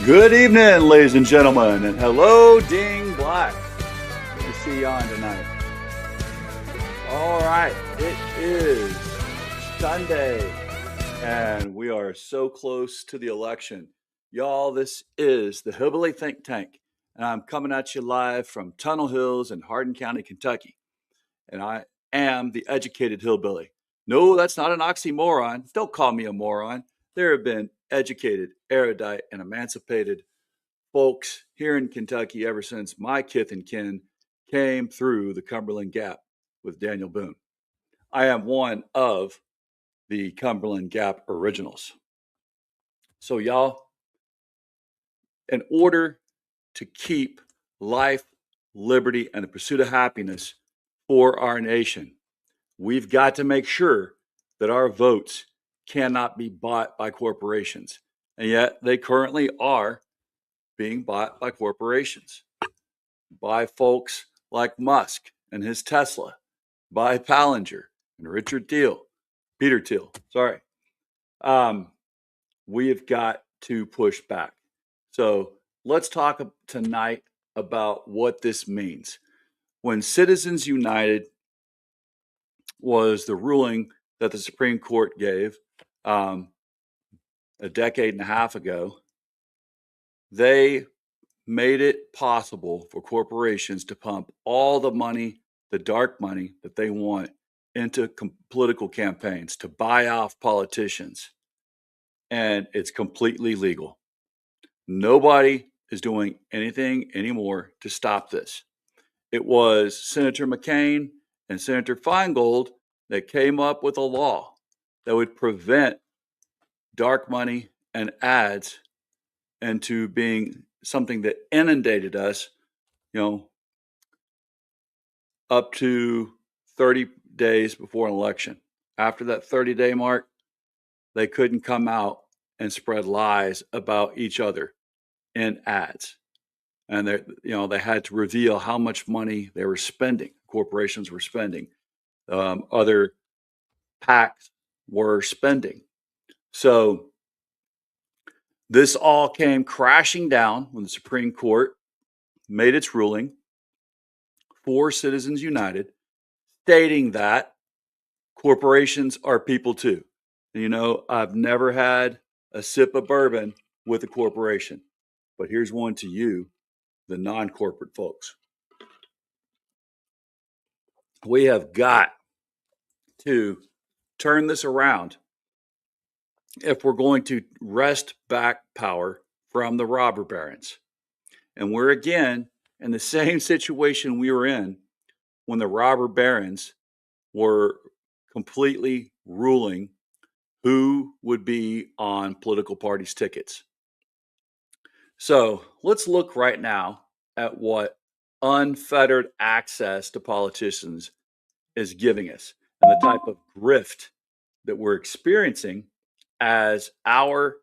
Good evening, ladies and gentlemen, and hello, Ding Black. Good to see you on tonight. All right, it is Sunday, and we are so close to the election. Y'all, this is the Hillbilly Think Tank, and I'm coming at you live from Tunnel Hills in Hardin County, Kentucky. And I am the educated hillbilly. No, that's not an oxymoron. Don't call me a moron. There have been educated, erudite, and emancipated folks here in Kentucky ever since my kith and kin came through the Cumberland Gap with Daniel Boone. I am one of the Cumberland Gap originals. So, y'all, in order to keep life, liberty, and the pursuit of happiness for our nation, we've got to make sure that our votes cannot be bought by corporations. And yet they currently are being bought by corporations, by folks like Musk and his Tesla, by Palantir and Peter Thiel, sorry. We have got to push back. So let's talk tonight about what this means. When Citizens United was the ruling that the Supreme Court gave a decade and a half ago, they made it possible for corporations to pump all the money, the dark money that they want, into political campaigns to buy off politicians. And it's completely legal. Nobody is doing anything anymore to stop this. It was Senator McCain and Senator Feingold that came up with a law that would prevent dark money and ads into being something that inundated us, up to 30 days before an election. After that 30-day mark, they couldn't come out and spread lies about each other in ads. And they had to reveal how much money they were spending, corporations were spending, other PACs were spending. So this all came crashing down when the Supreme Court made its ruling for Citizens United, stating that corporations are people too. And, I've never had a sip of bourbon with a corporation, but here's one to you, the non-corporate folks. We have got to turn this around if we're going to wrest back power from the robber barons. And we're again in the same situation we were in when the robber barons were completely ruling who would be on political parties' tickets. So let's look right now at what unfettered access to politicians is giving us and the type of grift that we're experiencing as our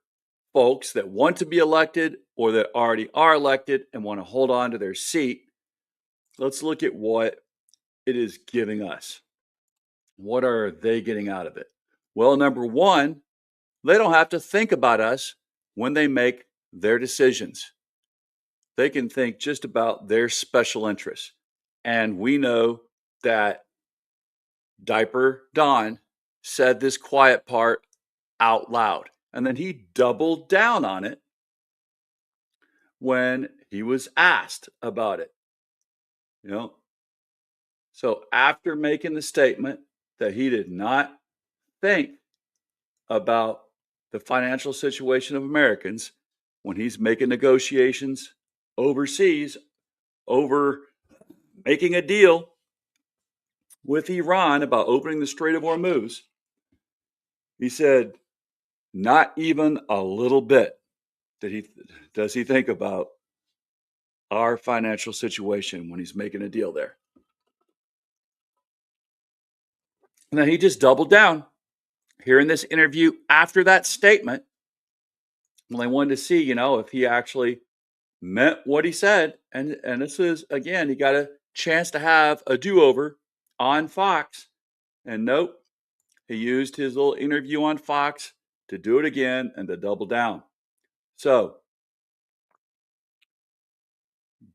folks that want to be elected or that already are elected and want to hold on to their seat. Let's look at what it is giving us. What are they getting out of it? Well, number one, they don't have to think about us when they make their decisions. They can think just about their special interests. And we know that Diaper Don said this quiet part out loud. And then he doubled down on it when he was asked about it. So after making the statement that he did not think about the financial situation of Americans, when he's making negotiations overseas over making a deal with Iran about opening the Strait of Hormuz, he said, not even a little bit does he think about our financial situation when he's making a deal there. And then he just doubled down here in this interview after that statement. Well, they wanted to see, if he actually meant what he said. And this is, again, he got a chance to have a do-over on Fox. And nope, he used his little interview on Fox to do it again and to double down. So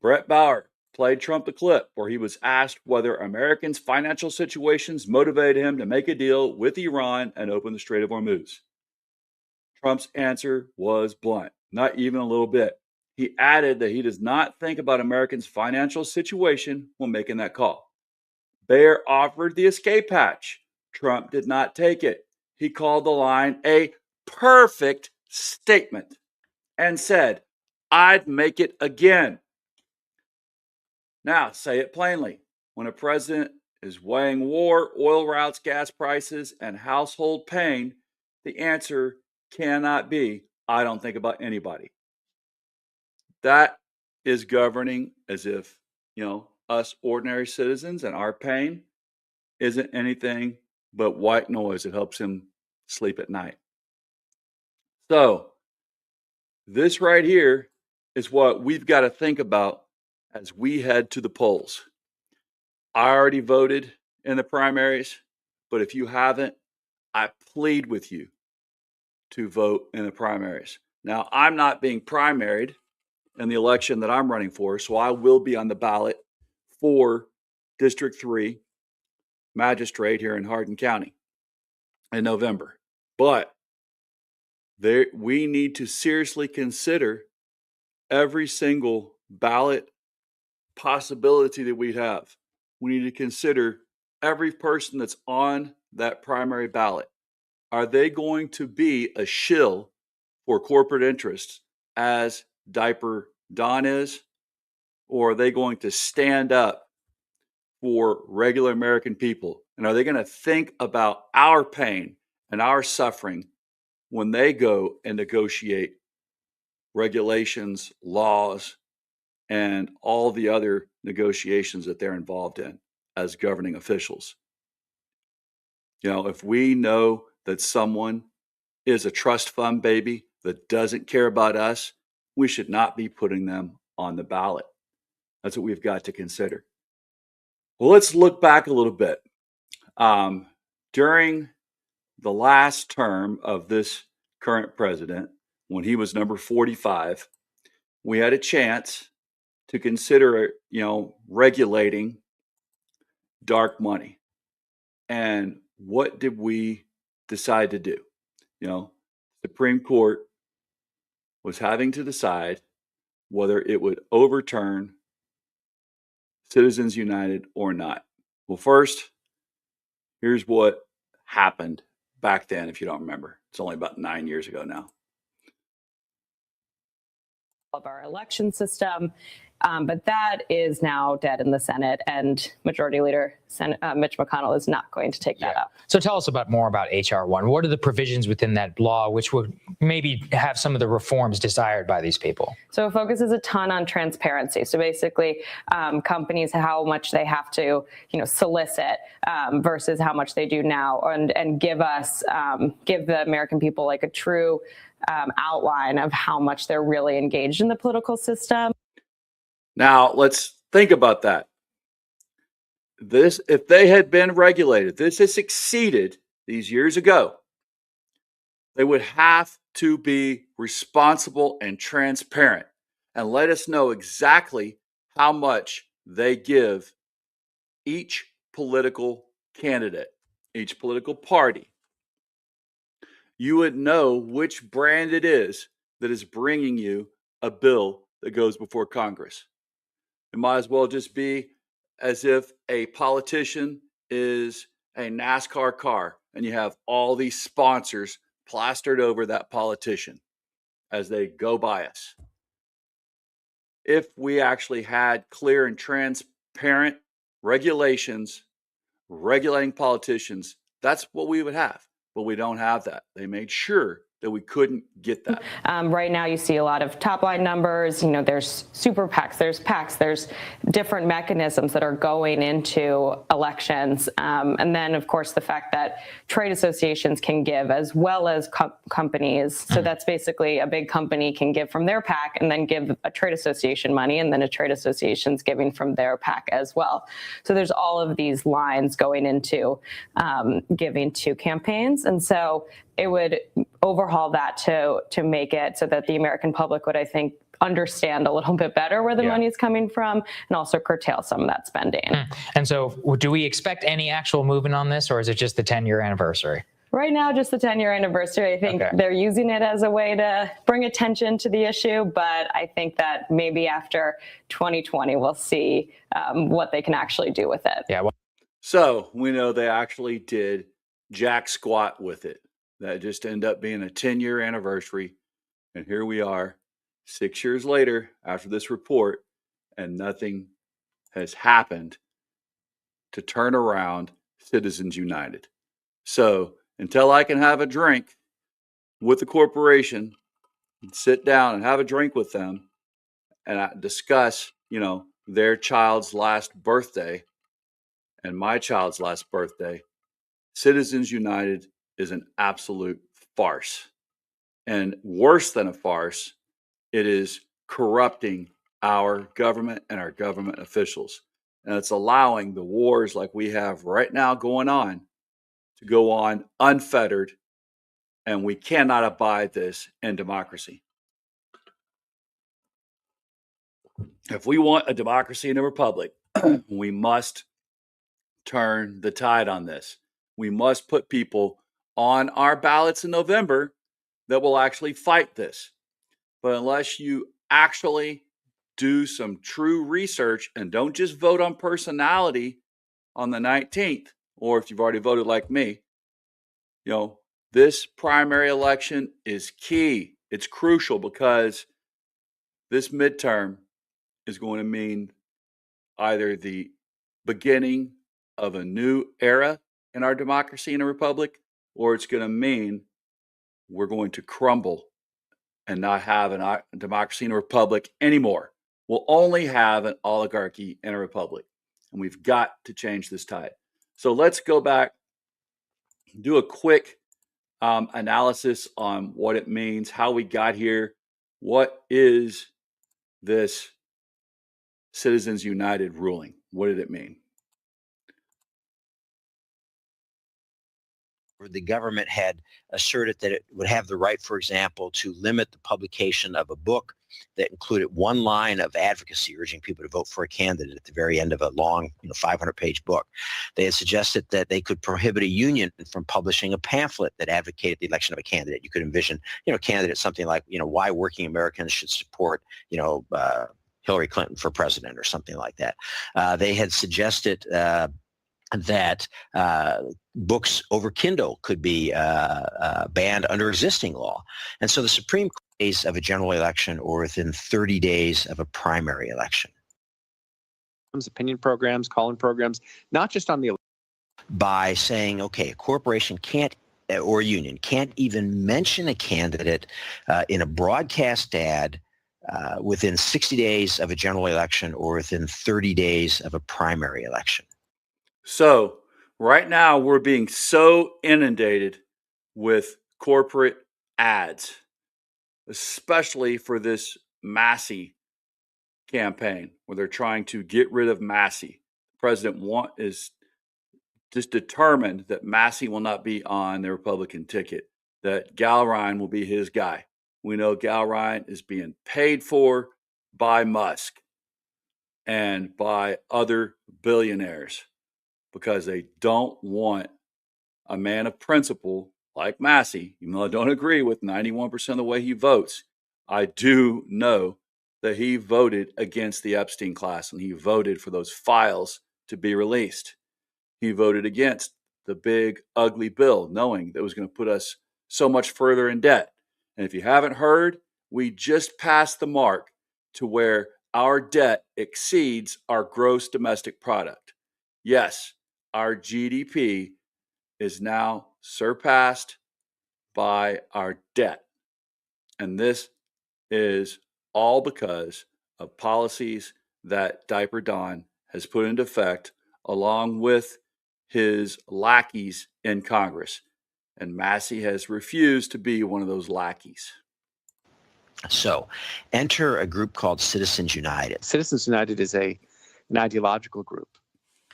Brett Bauer played Trump the clip where he was asked whether Americans' financial situations motivated him to make a deal with Iran and open the Strait of Hormuz. Trump's answer was blunt, not even a little bit. He added that he does not think about Americans' financial situation when making that call. Baer offered the escape hatch. Trump did not take it. He called the line a perfect statement and said, I'd make it again. Now, say it plainly. When a president is weighing war, oil routes, gas prices, and household pain, the answer cannot be, I don't think about anybody. That is governing as if, us ordinary citizens and our pain isn't anything but white noise that helps him sleep at night. So, this right here is what we've got to think about as we head to the polls. I already voted in the primaries, but if you haven't, I plead with you to vote in the primaries. Now, I'm not being primaried in the election that I'm running for, so I will be on the ballot for District 3 magistrate here in Hardin County in November. But we need to seriously consider every single ballot possibility that we have. We need to consider every person that's on that primary ballot. Are they going to be a shill for corporate interests as Diaper Don is? Or are they going to stand up for regular American people? And are they going to think about our pain and our suffering when they go and negotiate regulations, laws, and all the other negotiations that they're involved in as governing officials? If we know that someone is a trust fund baby that doesn't care about us, we should not be putting them on the ballot. That's what we've got to consider. Well, let's look back a little bit. During the last term of this current president, when he was number 45, we had a chance to consider, regulating dark money. And what did we decide to do? Supreme Court was having to decide whether it would overturn Citizens United or not. Well, first, here's what happened back then, if you don't remember. It's only about 9 years ago now. Of our election system, but that is now dead in the Senate, and Majority Leader Mitch McConnell is not going to take that up. So tell us more about H.R. 1. What are the provisions within that law which would maybe have some of the reforms desired by these people? So it focuses a ton on transparency. So basically, companies, how much they have to, solicit versus how much they do now, and give the American people like a true outline of how much they're really engaged in the political system. Now, let's think about that. If they had been regulated, this has succeeded these years ago, they would have to be responsible and transparent and let us know exactly how much they give each political candidate, each political party. You would know which brand it is that is bringing you a bill that goes before Congress. It might as well just be as if a politician is a NASCAR car and you have all these sponsors plastered over that politician. as they go by us. If we actually had clear and transparent regulations regulating politicians, that's what we would have. But we don't have that. They made sure that we couldn't get that. Right now, you see a lot of top line numbers. There's super PACs, there's PACs, there's different mechanisms that are going into elections. And then, of course, the fact that trade associations can give as well as companies. So that's basically a big company can give from their PAC and then give a trade association money, and then a trade association's giving from their PAC as well. So there's all of these lines going into giving to campaigns. And so it would overhaul that to make it so that the American public would, I think, understand a little bit better where the money is coming from, and also curtail some of that spending. And so do we expect any actual movement on this, or is it just the 10-year anniversary? Right now, just the 10-year anniversary. I think they're using it as a way to bring attention to the issue, but I think that maybe after 2020, we'll see what they can actually do with it. Yeah. So we know they actually did jack squat with it. That just ended up being a 10-year anniversary. And here we are 6 years later after this report, and nothing has happened to turn around Citizens United. So until I can have a drink with the corporation and sit down and have a drink with them and discuss, their child's last birthday and my child's last birthday, Citizens United is an absolute farce. And worse than a farce, it is corrupting our government and our government officials. And it's allowing the wars like we have right now going on to go on unfettered. And we cannot abide this in democracy. If we want a democracy and a republic, we must turn the tide on this. We must put people on our ballots in November that will actually fight this. But unless you actually do some true research and don't just vote on personality on the 19th, or if you've already voted like me, this primary election is key. It's crucial because this midterm is going to mean either the beginning of a new era in our democracy and a republic, or it's going to mean we're going to crumble and not have a democracy and a republic anymore. We'll only have an oligarchy and a republic. And we've got to change this tide. So let's go back, do a quick analysis on what it means, how we got here. What is this Citizens United ruling? What did it mean? The government had asserted that it would have the right, for example, to limit the publication of a book that included one line of advocacy urging people to vote for a candidate at the very end of a long 500-page book. They had suggested that they could prohibit a union from publishing a pamphlet that advocated the election of a candidate. You could envision, a candidate, something like, why working Americans should support, Hillary Clinton for president or something like that. They had suggested that books over Kindle could be banned under existing law. And so the Supreme Court days of a general election or within 30 days of a primary election. Opinion programs, call-in programs, not just on the by saying, okay, a corporation can't or a union can't even mention a candidate in a broadcast ad within 60 days of a general election or within 30 days of a primary election. So right now we're being so inundated with corporate ads, especially for this Massey campaign where they're trying to get rid of Massey. The president is just determined that Massey will not be on the Republican ticket, that Gal Ryan will be his guy. We know Gal Ryan is being paid for by Musk and by other billionaires because they don't want a man of principle like Massey. Even though I don't agree with 91% of the way he votes, I do know that he voted against the Epstein class and he voted for those files to be released. He voted against the big, ugly bill, knowing that it was going to put us so much further in debt. And if you haven't heard, we just passed the mark to where our debt exceeds our gross domestic product. Yes, our GDP is now surpassed by our debt. And this is all because of policies that Diaper Don has put into effect along with his lackeys in Congress. And Massey has refused to be one of those lackeys. So enter a group called Citizens United. Citizens United is an ideological group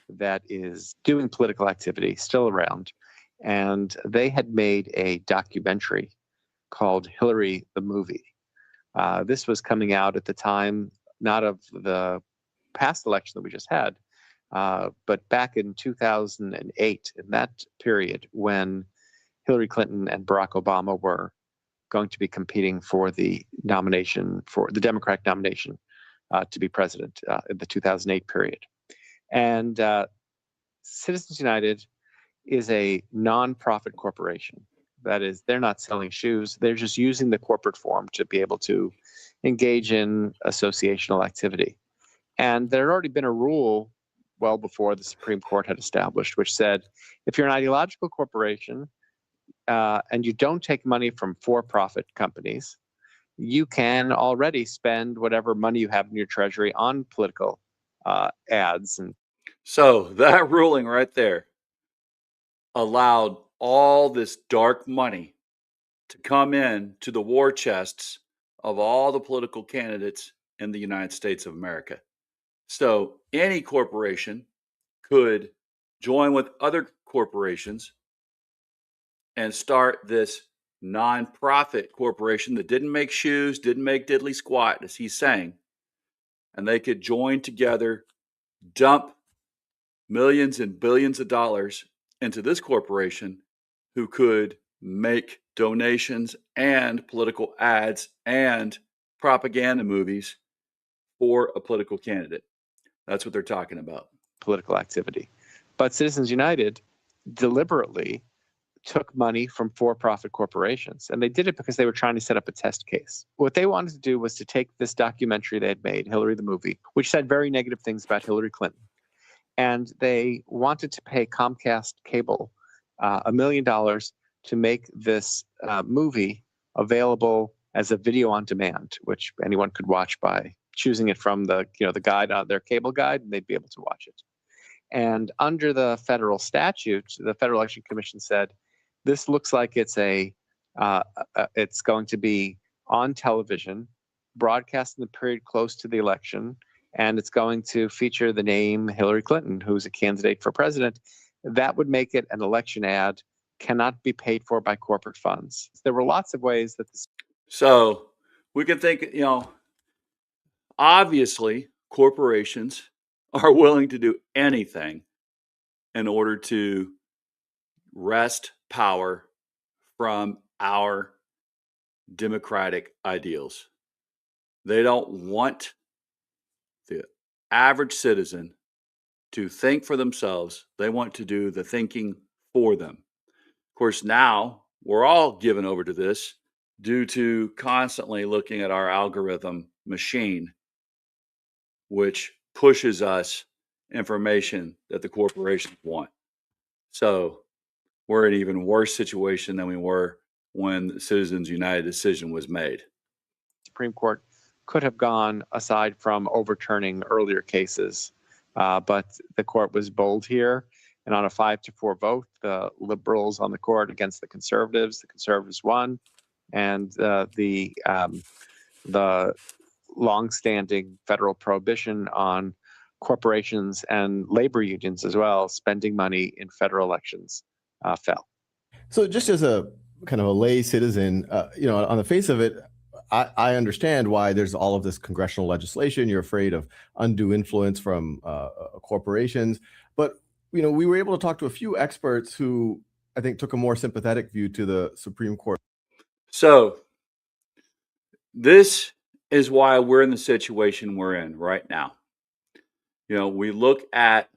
that is doing political activity, still around. And they had made a documentary called Hillary the Movie. This was coming out at the time, not of the past election that we just had, but back in 2008, in that period when Hillary Clinton and Barack Obama were going to be competing for the nomination, for the Democratic nomination to be president in the 2008 period. And Citizens United is a nonprofit corporation. That is, they're not selling shoes. They're just using the corporate form to be able to engage in associational activity. And there had already been a rule well before the Supreme Court had established, which said if you're an ideological corporation and you don't take money from for-profit companies, you can already spend whatever money you have in your treasury on political ads. And so that ruling right there allowed all this dark money to come in to the war chests of all the political candidates in the United States of America. So any corporation could join with other corporations and start this nonprofit corporation that didn't make shoes, didn't make diddly squat, as he's saying. And they could join together, dump millions and billions of dollars into this corporation who could make donations and political ads and propaganda movies for a political candidate. That's what they're talking about. Political activity. But Citizens United deliberately took money from for-profit corporations, and they did it because they were trying to set up a test case. What they wanted to do was to take this documentary they had made, Hillary the Movie, which said very negative things about Hillary Clinton, and they wanted to pay Comcast Cable $1 million to make this movie available as a video on demand, which anyone could watch by choosing it from the guide, their cable guide, and they'd be able to watch it. And under the federal statute, the Federal Election Commission said, this looks like it's going to be on television, broadcast in the period close to the election, and it's going to feature the name Hillary Clinton, who's a candidate for president. That would make it an election ad, cannot be paid for by corporate funds. There were lots of ways that this. So we can think, obviously corporations are willing to do anything in order to wrest power from our democratic ideals. They don't want the average citizen to think for themselves. They want to do the thinking for them. Of course, now we're all given over to this due to constantly looking at our algorithm machine, which pushes us information that the corporations want. So we're in an even worse situation than we were when the Citizens United decision was made. Supreme Court could have gone aside from overturning earlier cases, but the court was bold here. And on a 5-4 vote, the liberals on the court against the conservatives won. And the longstanding federal prohibition on corporations and labor unions as well, spending money in federal elections, fell. So just as a kind of a lay citizen, on the face of it, I understand why there's all of this congressional legislation. You're afraid of undue influence from corporations. But, we were able to talk to a few experts who I think took a more sympathetic view to the Supreme Court. So this is why we're in the situation we're in right now. We look at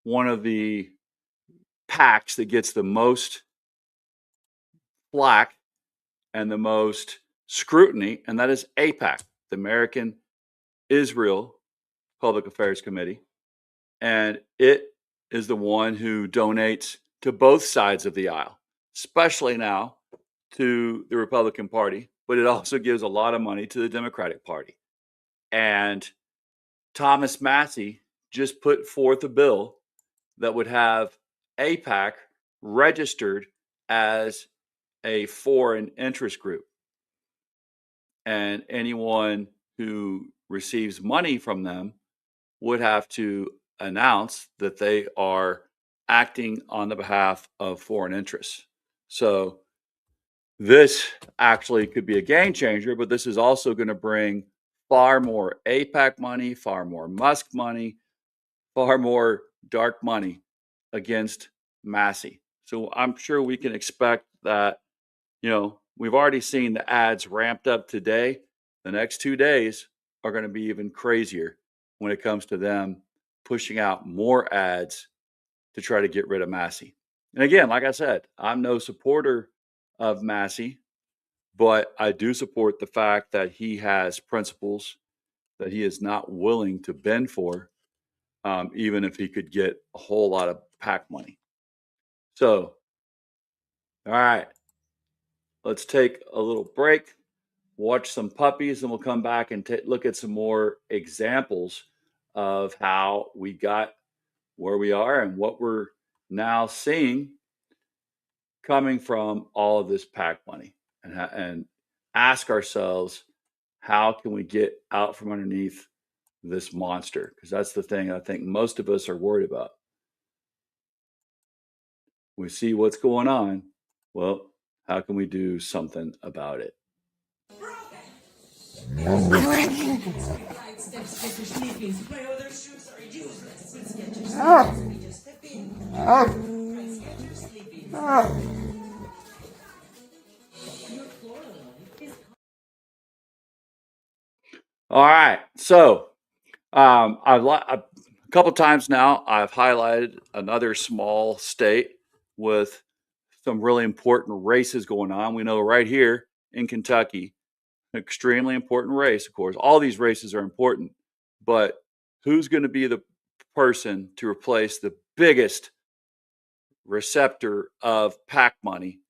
one of the PACs that gets the most flack and the most scrutiny, and that is AIPAC, the American Israel Public Affairs Committee. And it is the one who donates to both sides of the aisle, especially now to the Republican Party, but it also gives a lot of money to the Democratic Party. And Thomas Massie just put forth a bill that would have AIPAC registered as a foreign interest group. And anyone who receives money from them would have to announce that they are acting on the behalf of foreign interests. So this actually could be a game changer, but this is also going to bring far more AIPAC money, far more Musk money, far more dark money against Massie. So I'm sure we can expect that, we've already seen the ads ramped up today. The next 2 days are going to be even crazier when it comes to them pushing out more ads to try to get rid of Massie. And again, like I said, I'm no supporter of Massie, but I do support the fact that he has principles that he is not willing to bend for, even if he could get a whole lot of PAC money. So, all right, let's take a little break, watch some puppies, and we'll come back and look at some more examples of how we got where we are and what we're now seeing coming from all of this PAC money, and ask ourselves, how can we get out from underneath this monster? Because that's the thing I think most of us are worried about. We see what's going on. Well, how can we do something about it? All right. So a couple times now, I've highlighted another small state with some really important races going on. We know right here in Kentucky, extremely important race, of course. All these races are important, but who's going to be the person to replace the biggest receptor of PAC money,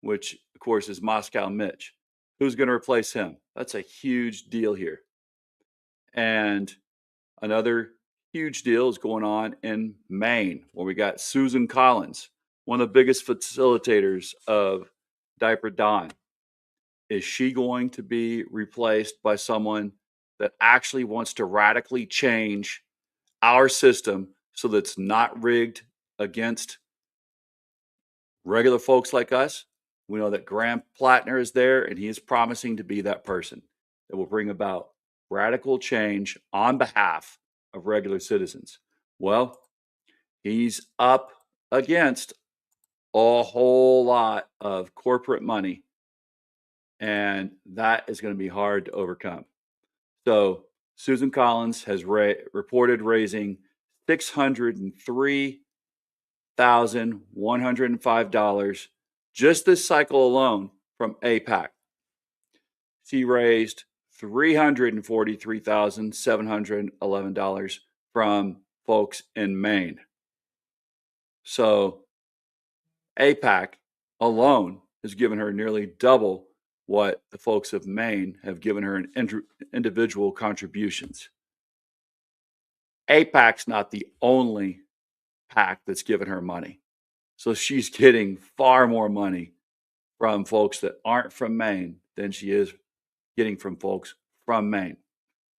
which, of course, is Moscow Mitch? Who's going to replace him? That's a huge deal here. And another huge deal is going on in Maine, where we got Susan Collins, one of the biggest facilitators of Diaper Dawn. Is she going to be replaced by someone that actually wants to radically change our system so that it's not rigged against regular folks like us? We know that Graham Plattner is there, and he is promising to be that person that will bring about radical change on behalf of regular citizens. Well, he's up against a whole lot of corporate money, and that is going to be hard to overcome. So Susan Collins has reported raising $603,105 just this cycle alone from AIPAC. She raised $343,711 from folks in Maine. So AIPAC alone has given her nearly double what the folks of Maine have given her in individual contributions. AIPAC's not the only PAC that's given her money. So she's getting far more money from folks that aren't from Maine than she is getting from folks from Maine.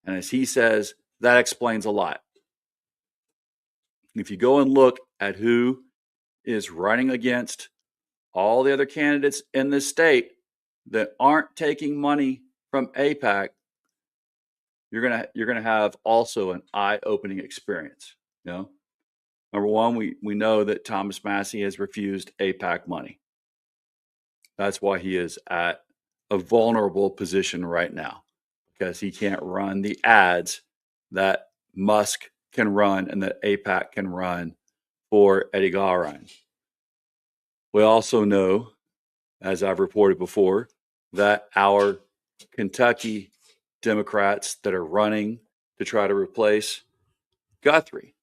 And as he says, that explains a lot. If you go and look at who is running against all the other candidates in this state that aren't taking money from AIPAC, you're gonna have also an eye-opening experience. Number one, we know that Thomas Massie has refused AIPAC money. That's why he is at a vulnerable position right now, because he can't run the ads that Musk can run and that AIPAC can run for Eddie Gaurine. We also know, as I've reported before, that our Kentucky Democrats that are running to try to replace Guthrie,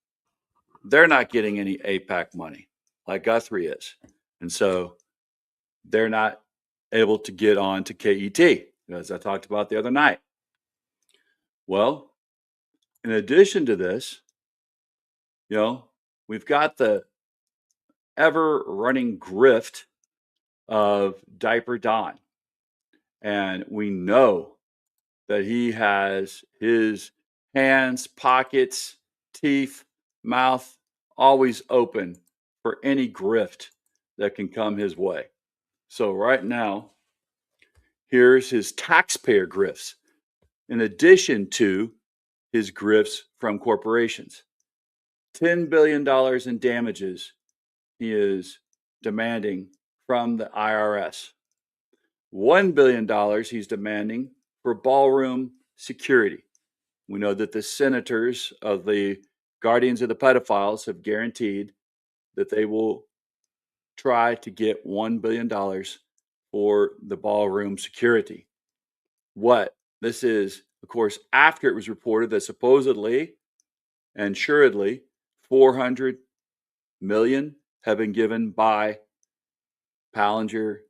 they're not getting any APAC money like Guthrie is. And so they're not able to get on to KET, as I talked about the other night. Well, in addition to this, we've got the ever running grift of Diaper Don. And we know that he has his hands, pockets, teeth, mouth always open for any grift that can come his way. So right now, here's his taxpayer grifts, in addition to his grifts from corporations. $10 billion in damages he is demanding from the IRS. $1 billion he's demanding for ballroom security. We know that the senators of the Guardians of the Pedophiles have guaranteed that they will try to get $1 billion for the ballroom security. This is, of course, after it was reported that supposedly and assuredly 400 million have been given by Pallinger,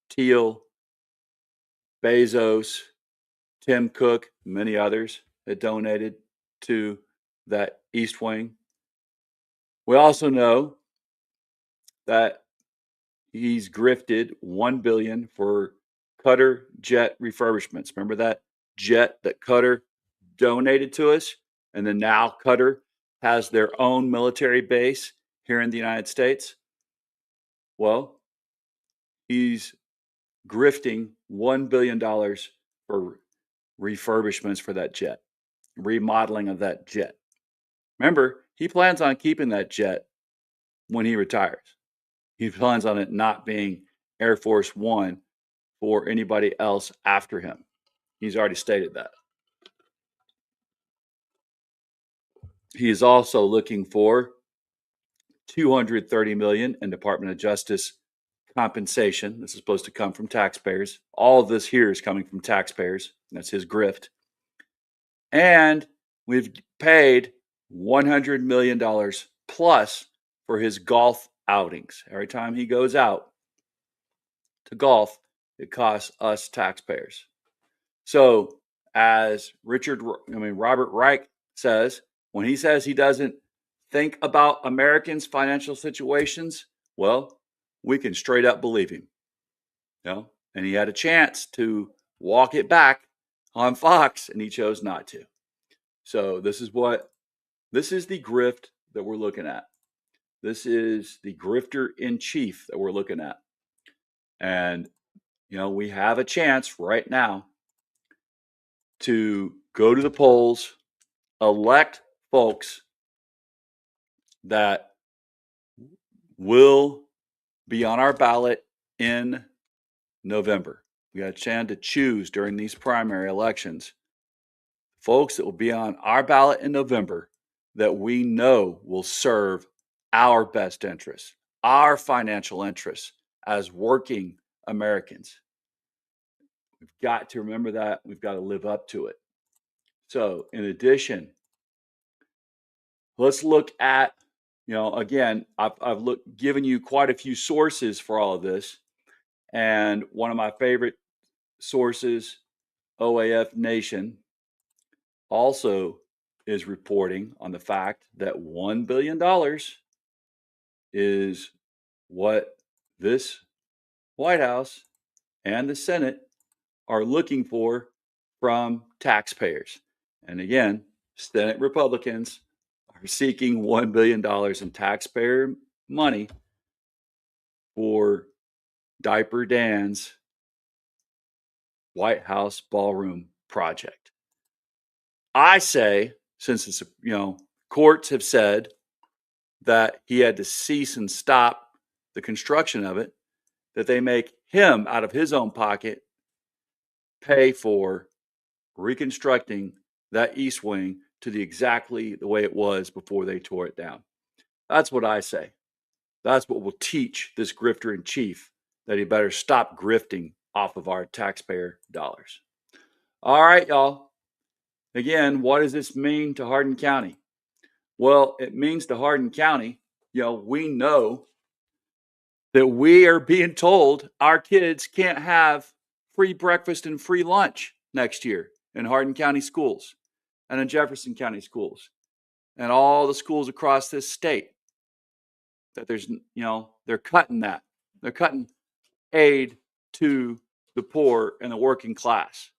Thiel, Bezos, Tim Cook, many others that donated to that East Wing. We also know that he's grifted $1 billion for Qatar jet refurbishments. Remember that jet that Qatar donated to us? And then now Qatar has their own military base here in the United States. Well, he's grifting $1 billion for refurbishments for that jet, remodeling of that jet. Remember, he plans on keeping that jet when he retires. He plans on it not being Air Force One for anybody else after him. He's already stated that. He is also looking for $230 million in Department of Justice compensation. This is supposed to come from taxpayers. All of this here is coming from taxpayers. That's his grift. And we've paid $100 million plus for his golf outings. Every time he goes out to golf, it costs us taxpayers. So as Robert Reich says, when he says he doesn't think about Americans' financial situations, well, we can straight up believe him. And he had a chance to walk it back on Fox, and he chose not to. So this is the grift that we're looking at. This is the grifter in chief that we're looking at. And, we have a chance right now to go to the polls, elect folks that will be on our ballot in November. We got a chance to choose during these primary elections folks that will be on our ballot in November that we know will serve our best interests, our financial interests as working Americans. We've got to remember that. We've got to live up to it. So in addition, let's look at, again, I've given you quite a few sources for all of this. And one of my favorite sources, OAF Nation, also is reporting on the fact that $1 billion is what this White House and the Senate are looking for from taxpayers. And again, Senate Republicans are seeking $1 billion in taxpayer money for Diaper Dan's White House ballroom project. I say, since it's, courts have said that he had to cease and stop the construction of it, that they make him out of his own pocket pay for reconstructing that East Wing to exactly the way it was before they tore it down. That's what I say. That's what will teach this grifter in chief that he better stop grifting off of our taxpayer dollars. All right, y'all. Again, what does this mean to Hardin County? Well, it means to Hardin County, we know that we are being told our kids can't have free breakfast and free lunch next year in Hardin County schools and in Jefferson County schools and all the schools across this state. That they're cutting that. They're cutting aid to the poor and the working class.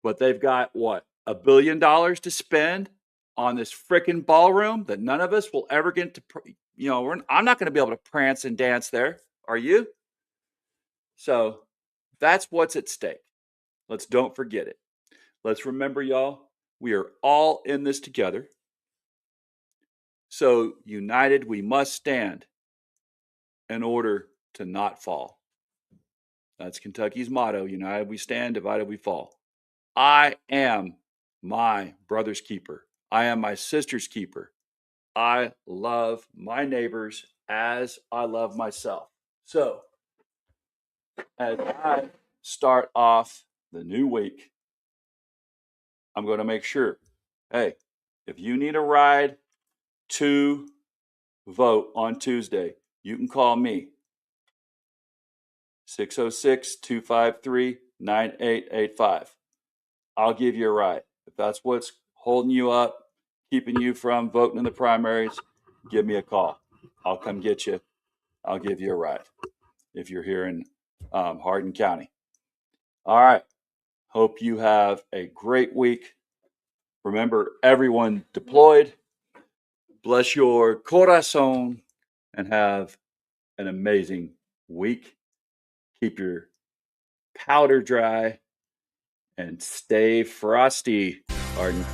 But they've got what, $1 billion to spend on this frickin' ballroom that none of us will ever get to, I'm not going to be able to prance and dance there. Are you? So that's what's at stake. Let's don't forget it. Let's remember, y'all, we are all in this together. So united we must stand in order to not fall. That's Kentucky's motto: united we stand, divided we fall. I am my brother's keeper. I am my sister's keeper. I love my neighbors as I love myself. So, as I start off the new week, I'm going to make sure, hey, if you need a ride to vote on Tuesday, you can call me, 606-253-9885. I'll give you a ride. If that's what's holding you up, keeping you from voting in the primaries, give me a call. I'll come get you. I'll give you a ride if you're here in Hardin County. All right. Hope you have a great week. Remember, everyone deployed. Bless your corazon and have an amazing week. Keep your powder dry and stay frosty, Hardin.